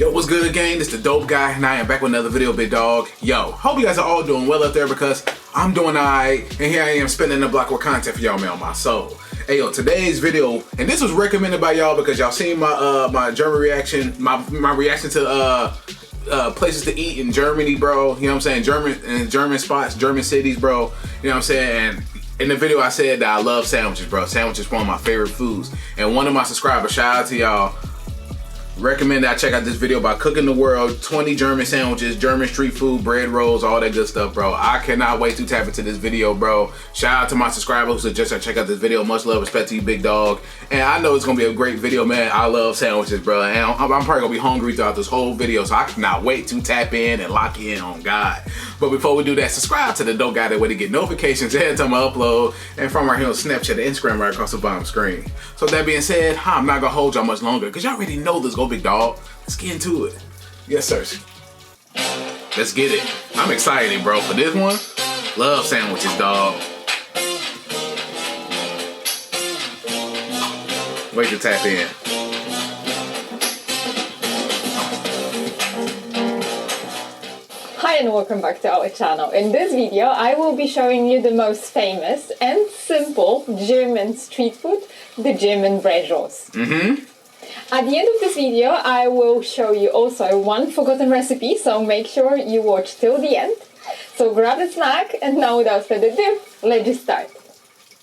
Yo, what's good, gang? It's the Dope Guy, and I am back with another video, big dog. Yo, hope you guys are all doing well up there because I'm doing alright, and here I am spinning the block with content for y'all, man, on my soul. Hey, yo, today's video, and this was recommended by y'all because y'all seen my my German reaction, my reaction to places to eat in Germany, bro. You know what I'm saying? German spots, German cities, bro. You know what I'm saying? And in the video, I said that I love sandwiches, bro. Sandwiches are one of my favorite foods. And one of my subscribers, shout out to y'all, recommend that I check out this video about cooking the world, 20 German sandwiches, German street food, bread rolls, all that good stuff, bro. I cannot wait to tap into this video, bro. Shout out to my subscribers who suggested I check out this video. Much love, respect to you, big dog. And I know it's gonna be a great video, man. I love sandwiches, bro. And I'm probably gonna be hungry throughout this whole video, so I cannot wait to tap in and lock in on God. But before we do that, subscribe to the Dope Guy, that way to get notifications every time I upload. And from right here on Snapchat and Instagram right across the bottom screen. So with that being said, I'm not gonna hold y'all much longer because y'all already know this, go big dog. Let's get into it. Yes, sir. Let's get it. I'm excited, bro, for this one. Love sandwiches, dog. Wait to tap in. Hi and welcome back to our channel. In this video I will be showing you the most famous and simple German street food, the German bread rolls. At the end of this video I will show you also one forgotten recipe, so make sure you watch till the end. So grab a snack, and now without further ado, let's just start.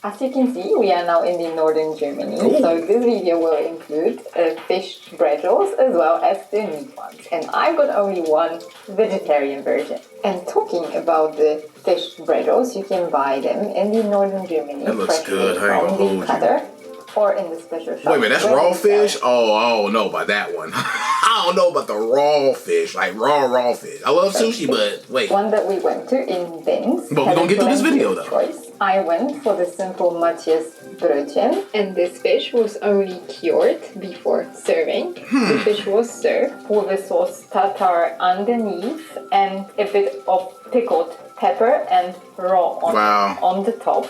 As you can see, we are now in the northern Germany, so this video will include fish bread rolls as well as the meat ones. And I've got only one vegetarian version. And talking about the fish bread rolls, you can buy them in the northern Germany. That looks good. I ain't gonna hold you. Or in the special shop. Wait a minute, that's raw fish? Oh, I don't know about that one. I don't know about the raw fish, like raw fish. I love sushi, but wait. One that we went to in Binz. But we're gonna get to this video though. Choice. I went for the simple Matthias Brötchen, and this fish was only cured before serving. The fish was served with a sauce tartare underneath and a bit of pickled pepper and raw onion on the top.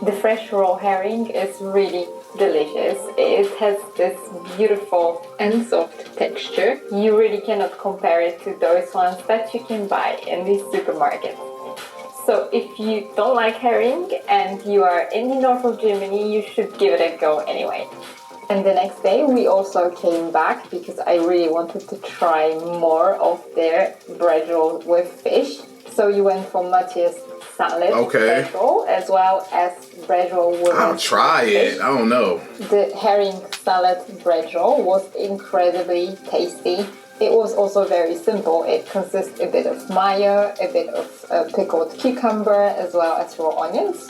The fresh raw herring is really delicious. It has this beautiful and soft texture. You really cannot compare it to those ones that you can buy in the supermarket. So if you don't like herring and you are in the north of Germany, you should give it a go anyway. And the next day we also came back because I really wanted to try more of their bread roll with fish. So you went for Matthias salad bread roll as well as bread roll with I'll try fish. it. I don't know. The herring salad bread roll was incredibly tasty. It was also very simple. It consists a bit of mayo, a bit of pickled cucumber as well as raw onions.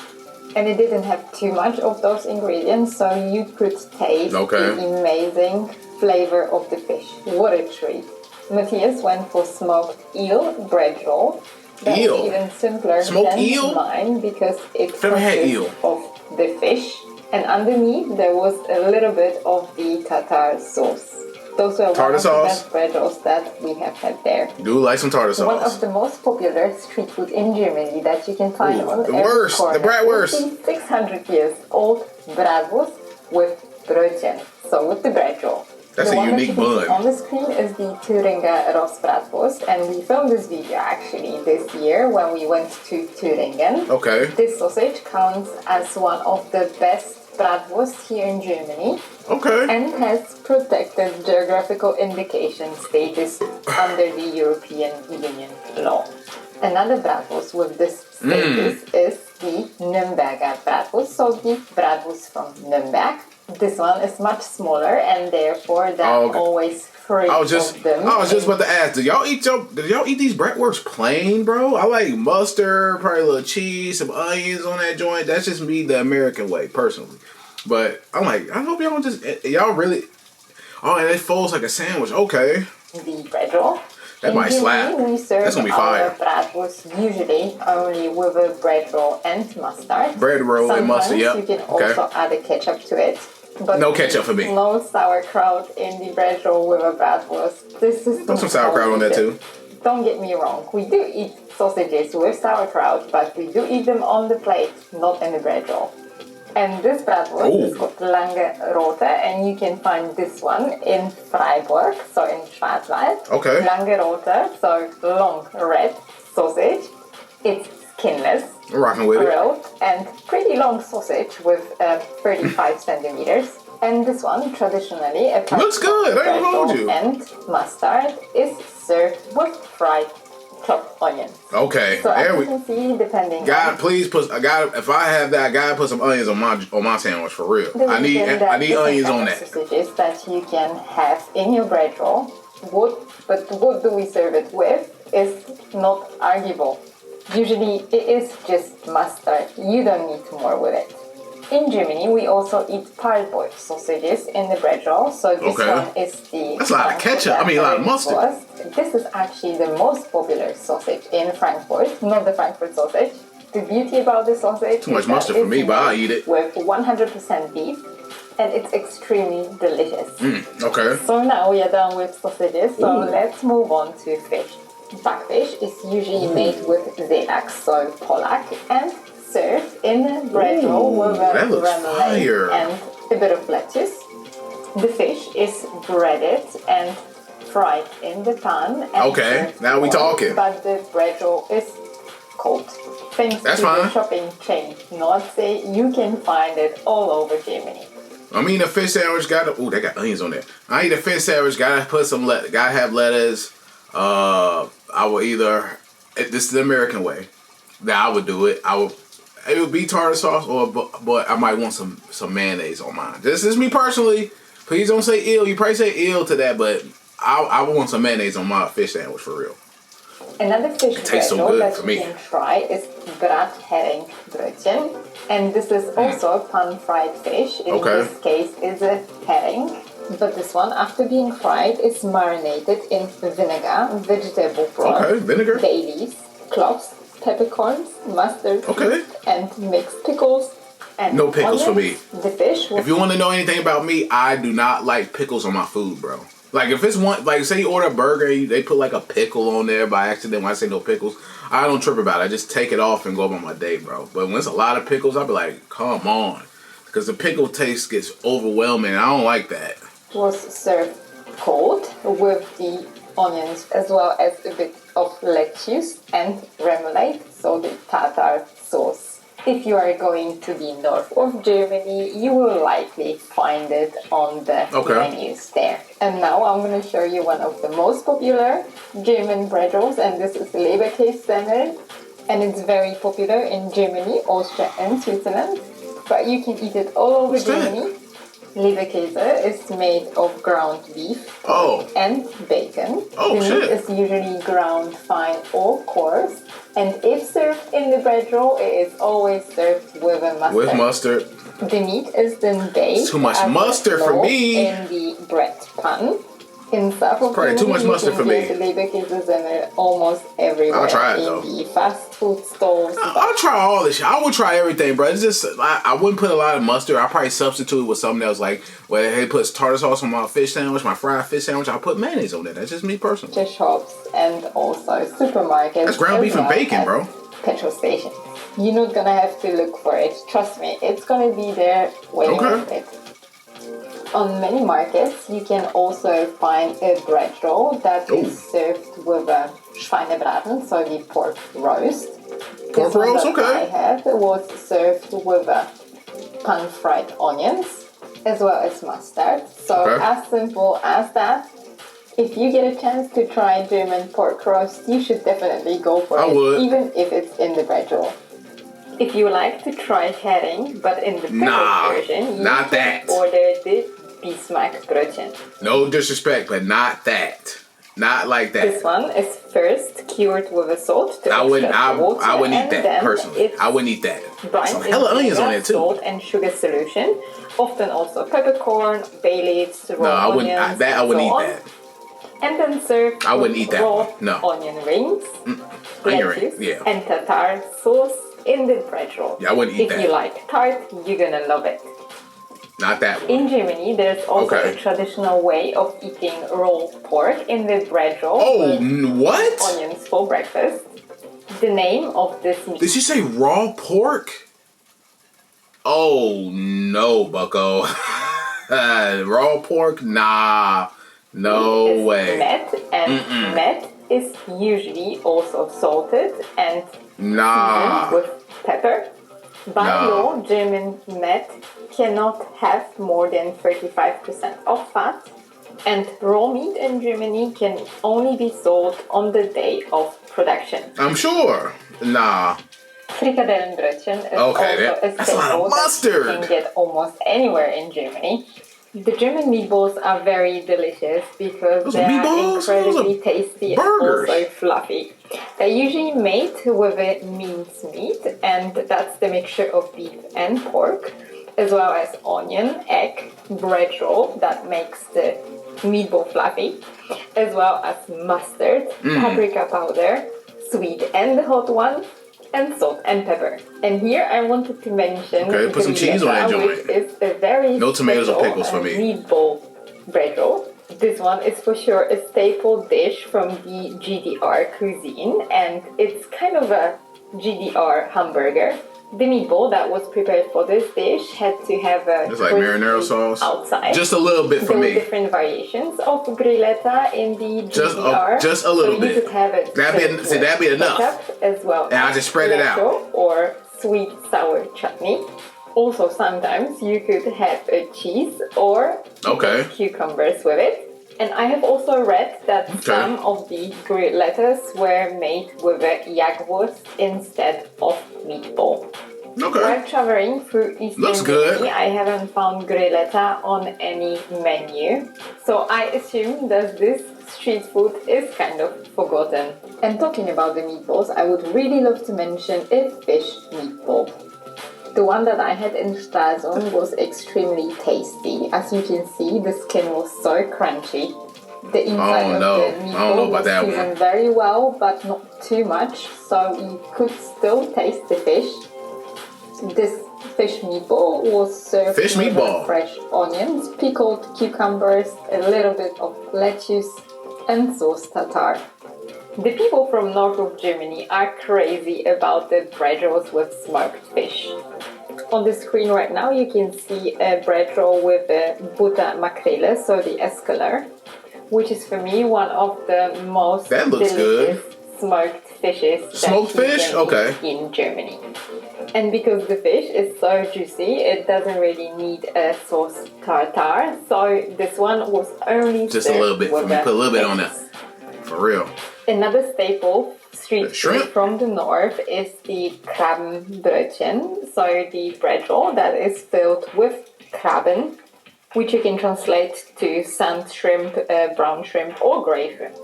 And it didn't have too much of those ingredients, so you could taste the amazing flavor of the fish. What a treat. Matthias went for smoked eel bread roll. That's even simpler than mine because it consists of the fish, and underneath there was a little bit of the tartare sauce. Those were one of the best bread rolls that we have had there. Do like some tartar sauce. One of the most popular street food in Germany that you can find on every corner. The bratwurst. Is the 600 years old bratwurst with brötchen, so with the bread roll. That's a unique bun. On the screen is the Langa Rot bratwurst, and we filmed this video actually this year when we went to Thüringen. This sausage counts as one of the best bratwurst here in Germany. And has protected geographical indication status under the European Union law. Another bratwurst with this status is the Nimga bratwurst, so the bratwurst from Nürnberg. This one is much smaller and therefore always free of them. I was just about to ask, did y'all eat these bratwursts plain, bro? I like mustard, probably a little cheese, some onions on that joint. That's just me the American way, personally. But I'm like, I hope y'all don't y'all really, and it folds like a sandwich. The bread roll. That might slap. We serve That's gonna be fire. Bratwurst usually only with a bread roll and mustard. Bread roll and mustard, yep. You can also add a ketchup to it. But no ketchup for me. No sauerkraut in the bread roll with a bratwurst. This is some sauerkraut on that too. Don't get me wrong. We do eat sausages with sauerkraut, but we do eat them on the plate, not in the bread roll. And this bratwurst is called Langa Rot, and you can find this one in Freiburg, so in Schwarzwald. Okay. Langa Rot, so long red sausage. It's skinless, I'm rocking with grilled, and pretty long sausage with 35 centimeters. And this one, traditionally, looks good. I ain't gonna hold you. And mustard is served with fried chopped onions. Okay, so there as you can see, depending. God, please put. If I have that, God, put some onions on my sandwich for real. I need onions on that. Sausages that you can have in your bread roll. But what do we serve it with is not arguable. Usually, it is just mustard. You don't need more with it. In Germany, we also eat parboiled sausages in the bread roll. So this one is the... That's a lot of ketchup. A lot of mustard. This is actually the most popular sausage in Frankfurt, not the Frankfurt sausage. The beauty about the sausage too much mustard for me, but I'll eat it. With 100% beef, and it's extremely delicious. Okay. So now we are done with sausages, so let's move on to fish. Backfish is usually made with Zeelachs, so Polak, and served in a bread roll with a remoulade and a bit of lettuce. The fish is breaded and fried in the pan. And okay, now we talking. But the bread roll is cold. Thanks to the shopping chain Nordsee, you can find it all over Germany. I mean, a fish sandwich they got onions on there. I eat a fish sandwich, gotta put some gotta have lettuce. I will either, this is the American way that I would do it. It would be tartar sauce, but I might want some mayonnaise on mine. This is me personally. Please don't say ill. You probably say ill to that, but I would want some mayonnaise on my fish sandwich for real. Another fish bread that you can try is Brathering-Brötchen, and this is also pan-fried fish. In this case, is a herring. But this one, after being fried, is marinated in vinegar, vegetable broth, bay leaves, cloves, peppercorns, mustard, and mixed pickles. And no pickles for me. The fish. If you want to know anything about me, I do not like pickles on my food, bro. Like if it's one, like say you order a burger, they put like a pickle on there by accident. When I say no pickles, I don't trip about it. I just take it off and go about my day, bro. But when it's a lot of pickles, I'll be like, come on, because the pickle taste gets overwhelming. I don't like that. Was served cold with the onions as well as a bit of lettuce and remoulade, so the tartar sauce. If you are going to the north of Germany, you will likely find it on the menus there. And now I'm going to show you one of the most popular German bread rolls, and this is Leberkässemmel, and it's very popular in Germany, Austria and Switzerland, but you can eat it all over Germany. Leberkäse is made of ground beef and bacon. The meat is usually ground fine or coarse. And if served in the bread roll, it is always served with a mustard. With mustard. The meat is then baked. Too much mustard for me. In the bread pan. In South of Germany, too much mustard for me. Leberkässemmel almost everywhere. I'll try it though. In the fast food stores. I'll try all this shit. I would try everything, bro. It's just I wouldn't put a lot of mustard. I'll probably substitute it with something else, like where they put tartar sauce on my fish sandwich, my fried fish sandwich. I'll put mayonnaise on it. That's just me personally. To shops and also supermarkets. That's ground beef and bacon, bro. Petrol stations. You're not gonna have to look for it. Trust me, it's gonna be there waiting for it. On many markets, you can also find a bread roll that is served with a Schweinebraten, so the pork roast. Pork roast, I had was served with pan-fried onions as well as mustard. So as simple as that. If you get a chance to try German pork roast, you should definitely go for it, even if it's in the bread roll. If you like to try herring, but in the pickled version, you can order the Bismarckbrötchen. No disrespect, but not that. Not like that. This one is first cured with a salt. I wouldn't eat that personally. I wouldn't eat that. Some hella onions on there too. Salt and sugar solution. Often also peppercorn, bay leaves, raw onions. I wouldn't eat that. And then served raw onion rings, lettuce, and tartar sauce in the bread roll. Yeah, I wouldn't eat that. If you like tart, you're gonna love it. Not that one. In Germany, there's also a traditional way of eating rolled pork in the bread roll. Oh, what? Onions for breakfast. The name of this meat. Did you say raw pork? Oh no, Bucko. Raw pork? Nah. No way. Met, and met is usually also salted and Nah. seasoned with pepper. By law, German met cannot have more than 35% of fat, and raw meat in Germany can only be sold on the day of production. I'm sure. Nah. Frikadellenbrötchen is also a that's a lot of mustard. That you can get almost anywhere in Germany. The German meatballs are very delicious because they are incredibly tasty and also fluffy. They're usually made with a minced meat, and that's the mixture of beef and pork, as well as onion, egg, bread roll that makes the meatball fluffy, as well as mustard, paprika powder, sweet and hot one, and salt and pepper. And here I wanted to mention put some cheese on that joint. Which is a very no tomatoes or pickles for me. Meatball bread roll. This one is for sure a staple dish from the GDR cuisine, and it's kind of a GDR hamburger. The meatball that was prepared for this dish had to have a it's like marinara sauce outside. Just a little bit for me. There were different variations of grilletta in the GDR. Just a little bit. You could have it. That'd be enough. As well. And I just spread it out. Or sweet sour chutney. Also, sometimes you could have a cheese or cucumbers with it. And I have also read that some of the grillettas were made with a jagwurst instead of meatball. While traveling through Eastern Germany, I haven't found grilletta on any menu. So I assume that this street food is kind of forgotten. And talking about the meatballs, I would really love to mention a fish meatball. The one that I had in Stralsund was extremely tasty. As you can see, the skin was so crunchy. The inside of the meatball was seasoned very well, but not too much, so you could still taste the fish. This fish meatball was served with fresh onions, pickled cucumbers, a little bit of lettuce, and sauce tartare. The people from north of Germany are crazy about the bread rolls with smoked fish. On the screen right now you can see a bread roll with a butter makrele, so the escaler, which is for me one of the most delicious smoked fishes smoked fish? In Germany. And because the fish is so juicy, it doesn't really need a sauce tartare, so this one was only just a little bit for me. Put a little bit on there. For real. Another staple street food from the north is the Krabbenbrötchen, so the bread roll that is filled with krabben, which you can translate to sand shrimp, brown shrimp, or grey shrimp.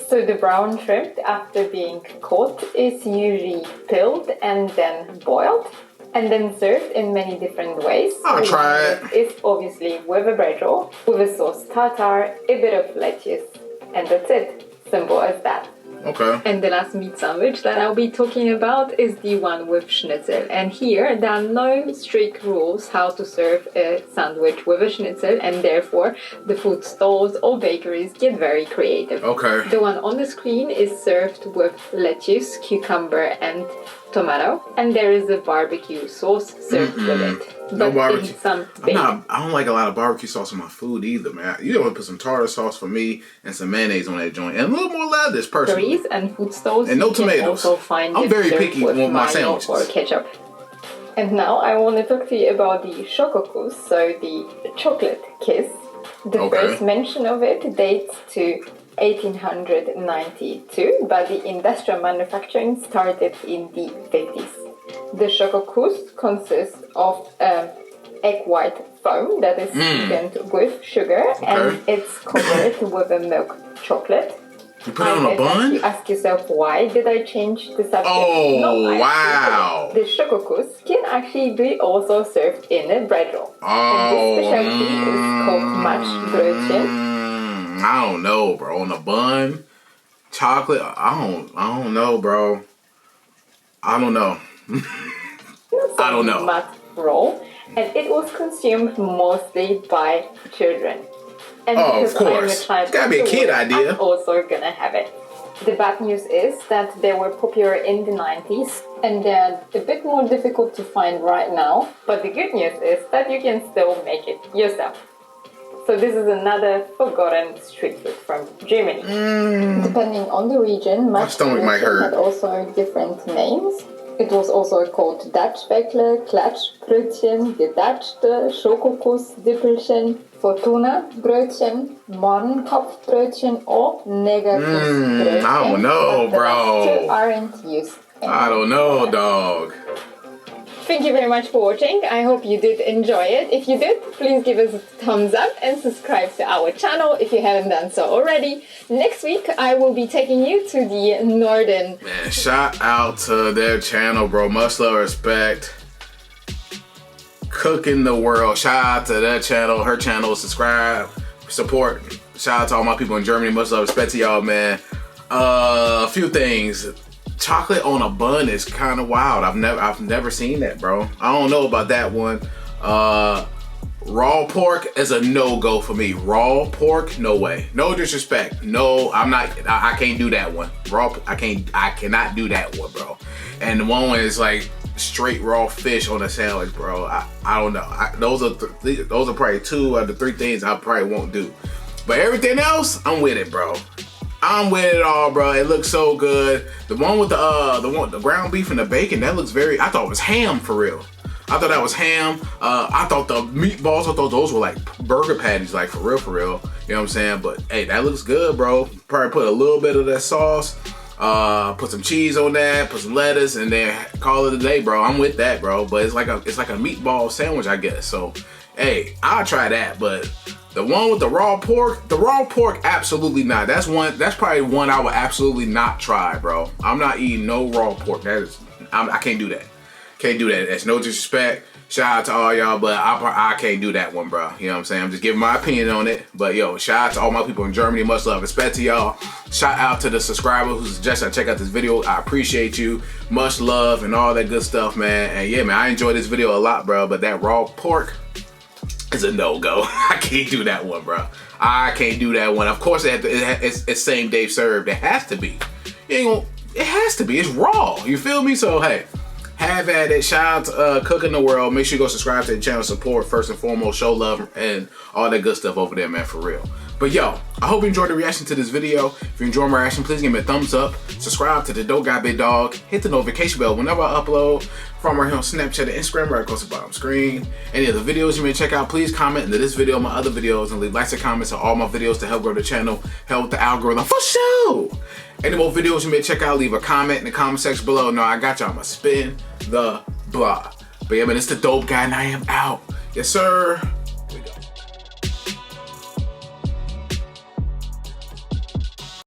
So the brown shrimp, after being caught, is usually peeled and then boiled, and then served in many different ways. I'll try it. It's obviously with a bread roll, with a sauce tartare, a bit of lettuce, and that's it. Simple as that. And the last meat sandwich that I'll be talking about is the one with Schnitzel. And here there are no strict rules how to serve a sandwich with a Schnitzel, and therefore the food stalls or bakeries get very creative. The one on the screen is served with lettuce, cucumber, and tomato, and there is a barbecue sauce served with it. No barbecue. I don't like a lot of barbecue sauce on my food either, man. You want to put some tartar sauce for me and some mayonnaise on that joint, and a little more lettuce, personally. And food stalls, and no tomatoes. I'm very picky with my sandwiches. Or ketchup. And now I want to talk to you about the Shokus, so the chocolate kiss. The first mention of it dates to 1892, but the industrial manufacturing started in the 50s. The Shokus consists of egg white foam that is sweetened with sugar, and it's covered with a milk chocolate. You put it on a bun? You ask yourself, why did I change the subject? Wow. The Shokus can actually be also served in a bread roll. And this specialty is called Matchbrötchen. I don't know, bro. On a bun, chocolate. I don't know, bro. I don't know. I don't know. Mat roll, and it was consumed mostly by children. And of course. I'm a child, It's gotta be a kid idea. I'm also gonna have it. The bad news is that they were popular in the 90s and they're a bit more difficult to find right now. But the good news is that you can still make it yourself. So this is another forgotten street food from Germany. Depending on the region, my stomach might hurt. Had also different names. It was also called Dutchbäckle, Klatschbrötchen, Gedatschte, Shokus, Dippelchen, Fortuna Brötchen, Mohrenkopfbrötchen, or Negerkussbrötchen. I don't know, bro. The aren't used anymore. I don't know, dog. Thank you very much for watching. I hope you did enjoy it. If you did, please give us a thumbs up and subscribe to our channel if you haven't done so already. Next week, I will be taking you to the northern... Man, shout out to their channel, bro. Much love, respect. Cooking the world. Shout out to their channel, her channel. Subscribe, support. Shout out to all my people in Germany. Much love, respect to y'all, man. A few things. Chocolate on a bun is kind of wild. I've never seen that, bro. I don't know about that one. Raw pork is a no-go for me. Raw pork, no way. No disrespect. No, I'm not. I can't do that one. Raw, I cannot do that one, bro. And the one is like straight raw fish on a sandwich, bro. I don't know. Those are probably 2 out of the 3 things I probably won't do. But everything else, I'm with it, bro. I'm with it all, bro. It looks so good. The one with the ground beef and the bacon, that looks very, I thought it was ham for real. I thought that was ham. I thought the meatballs, I thought those were like burger patties, like for real, for real. You know what I'm saying? But hey, that looks good, bro. Probably put a little bit of that sauce, put some cheese on that, put some lettuce, and then call it a day, bro. I'm with that, bro. But it's like a meatball sandwich, I guess. So hey, I'll try that, but the one with the raw pork, absolutely not. That's probably one I would absolutely not try, bro. I'm not eating no raw pork. I can't do that. Can't do that. That's no disrespect. Shout out to all y'all, but I can't do that one, bro. You know what I'm saying? I'm just giving my opinion on it. But yo, shout out to all my people in Germany. Much love, respect to y'all. Shout out to the subscriber who suggested I check out this video. I appreciate you. Much love and all that good stuff, man. And yeah, man, I enjoyed this video a lot, bro. But that raw pork is a no-go. I can't do that one, bro. I can't do that one. Of course, it's same day served. It has to be. It has to be. It's raw. You feel me? So hey, have at it. Shout out to Cooking the World. Make sure you go subscribe to the channel. Support first and foremost. Show love and all that good stuff over there, man. For real. But yo, I hope you enjoyed the reaction to this video. If you enjoyed my reaction, please give me a thumbs up. Subscribe to the Dope Guy Big Dog. Hit the notification bell whenever I upload from right here on Snapchat and Instagram right across the bottom screen. Any other videos you may check out, please comment into this video, my other videos, and leave likes and comments on all my videos to help grow the channel, help the algorithm for sure. Any more videos you may check out, leave a comment in the comment section below. No, I got y'all. I'm gonna spin the block. But yeah, man, it's the Dope Guy and I am out. Yes, sir.